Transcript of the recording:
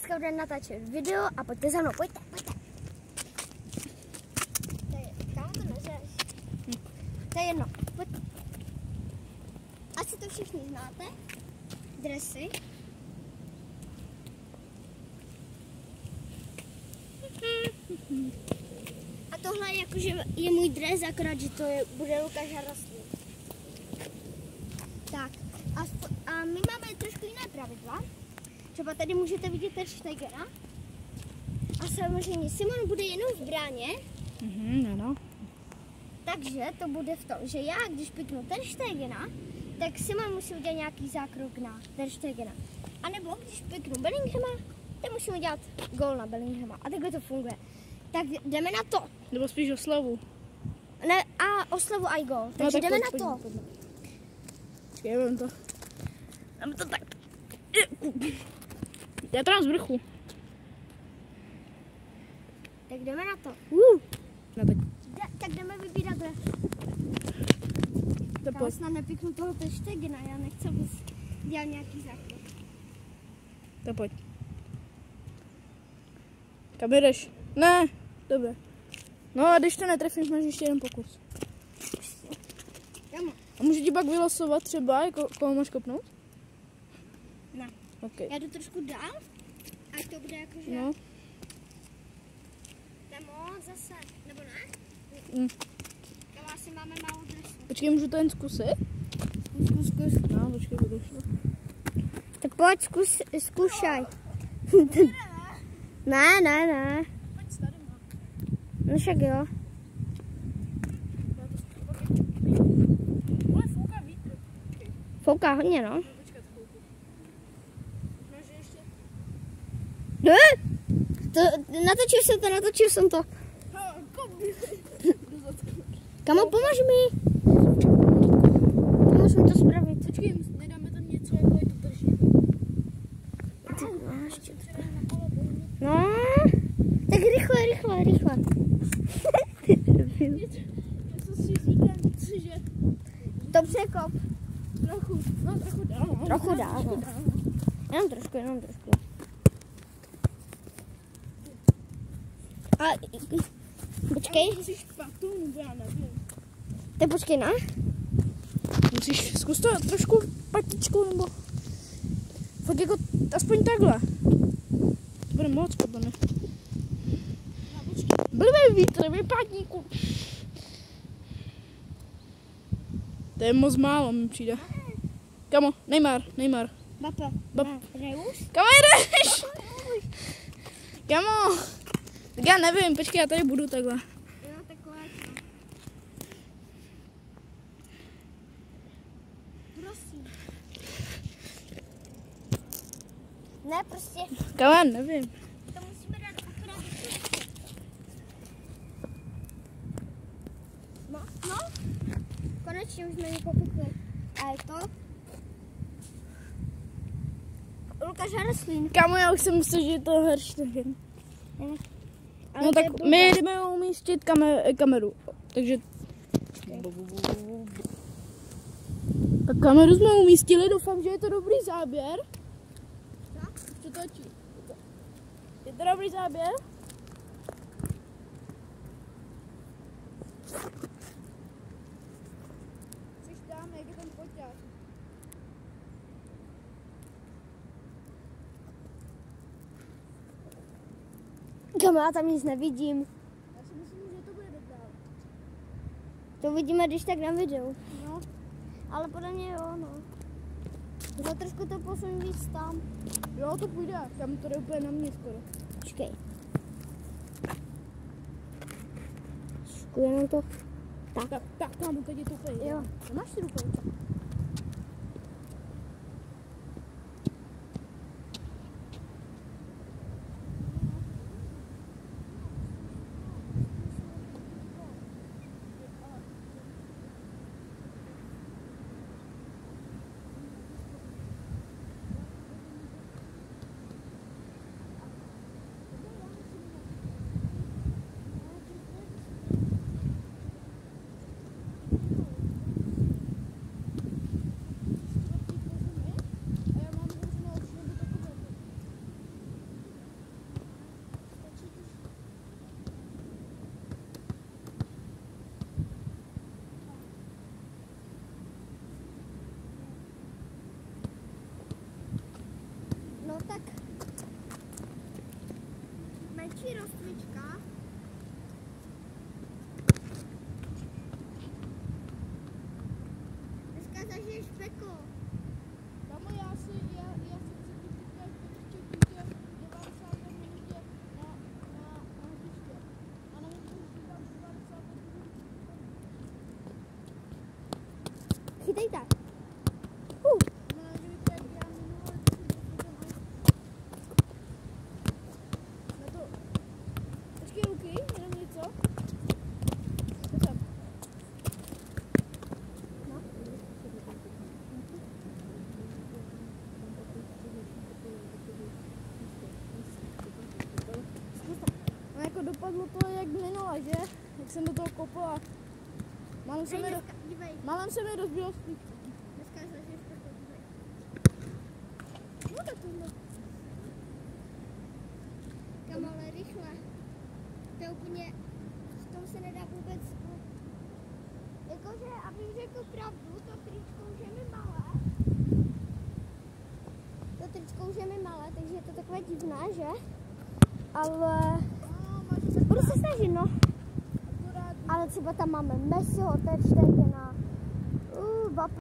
dneska budeme natáčet video a pojďte za mnou, pojďte. Tam to neřeš. To je jedno, pojďte. Asi to všichni znáte. Dresy. A tohle jakože je můj dres, akorát, že to bude Lukáš Haraslín. Tak, a my máme trošku jiné pravidla. Třeba tady můžete vidět Ter Stegena. A samozřejmě Simon bude jenom v bráně. Ano. Takže to bude v tom, že já, když piknu Ter Stegena, tak Simon musí udělat nějaký zákrok na Ter Stegena. A nebo když piknu Bellinghama, tak musím udělat gól na Bellinghama. A takhle to funguje. Tak jdeme na to. Nebo spíš oslavu. Ne, a oslavu a gól. Takže no, tak jdeme na to. Počkej, já vím to. Dáme to tak. Já to mám z vrchu. Tak jdeme na to. Tak jdeme vybírat dres. Já snad nepiknu toho Ter Stegena, já nechci, abys dělal nějaký zákrok. To pojď. Kam jdeš? Ne, dobře. No a když to netrefíš, máš ještě jeden pokus. A můžu ti pak vylosovat třeba, koho máš kopnout? Ne. Okay. Já jdu trošku dál, ať to bude jakože... No. Tamo zase, nebo ne? Tam asi máme málo dresu. Počkej, můžu to jen zkusit? Zkus. No, počkej, budu šlo. Tak pojď, zkušaj. Ne. No však jo. Fouká hodně, no. Natočil jsem to. Kamo, pomož mi. Pomož mi to spravit. Počkej, nedáme tam něco, jako je to drží. No, tak rychle. To překop. Trochu dál. Jenom trošku. A počkej. Musíš patu, nebo já nevím. Ty počkej, ne? Musíš zkus to trošku patičku, nebo fakt jako aspoň takhle. To bude moc, podle mě. Blbý vítr, vypadníku. To je moc málo, mi přijde. Kamo, Neymar. Bape. Reus? Kam jdeš? Kamo. Tak já nevím, počkej, já tady budu takhle. Jo, takhle. Prosím. Ne, prostě. Kam já nevím. To musíme dát akorát. No. Konečně už jsme někoho pikli. A je to? Lukáš Haraslín. Kamo, já už jsem myslel, že je to Ter Stegen. No tak my jdeme umístit kameru, takže... Tak kameru jsme umístili, doufám, že je to dobrý záběr. Co točí? Je to dobrý záběr? Což tam, jak je ten foťák? Kamo, já tam nic nevidím. Já si myslím, že to bude dobré. To vidíme, když tak na videu. No. Ale podle mě jo, no. Za trošku to posun víc tam. Jo, to půjde. Tam to jde úplně na mě skoro. Počkej. Jenom to. Tak, kámo, teď je to úplně. Jo. Nemáš si rukou? tak menší rostvička. Dneska zažiješ peklo. Kamo, já si chci říkat, ještě přijde 90 minutě na hřiště. A nevím, že říkám 90 minut. Chytej tak. Počkej, ruky, jenom něco. No. No jako dopadlo to jak minule, že? Jak jsem do toho kopala. Málem se mi rozbilo spíš. Dneska zažiješ peklo. No tak tohle. Kam ale rychle. To je úplně, v tom se nedá vůbec, jakože, abych řekl pravdu, to tričko už je mi malé. To tričko už je mi malé, takže je to takové divné, že? Ale budu se snažit, no. Ale třeba tam máme Messiho, Ter Stegena,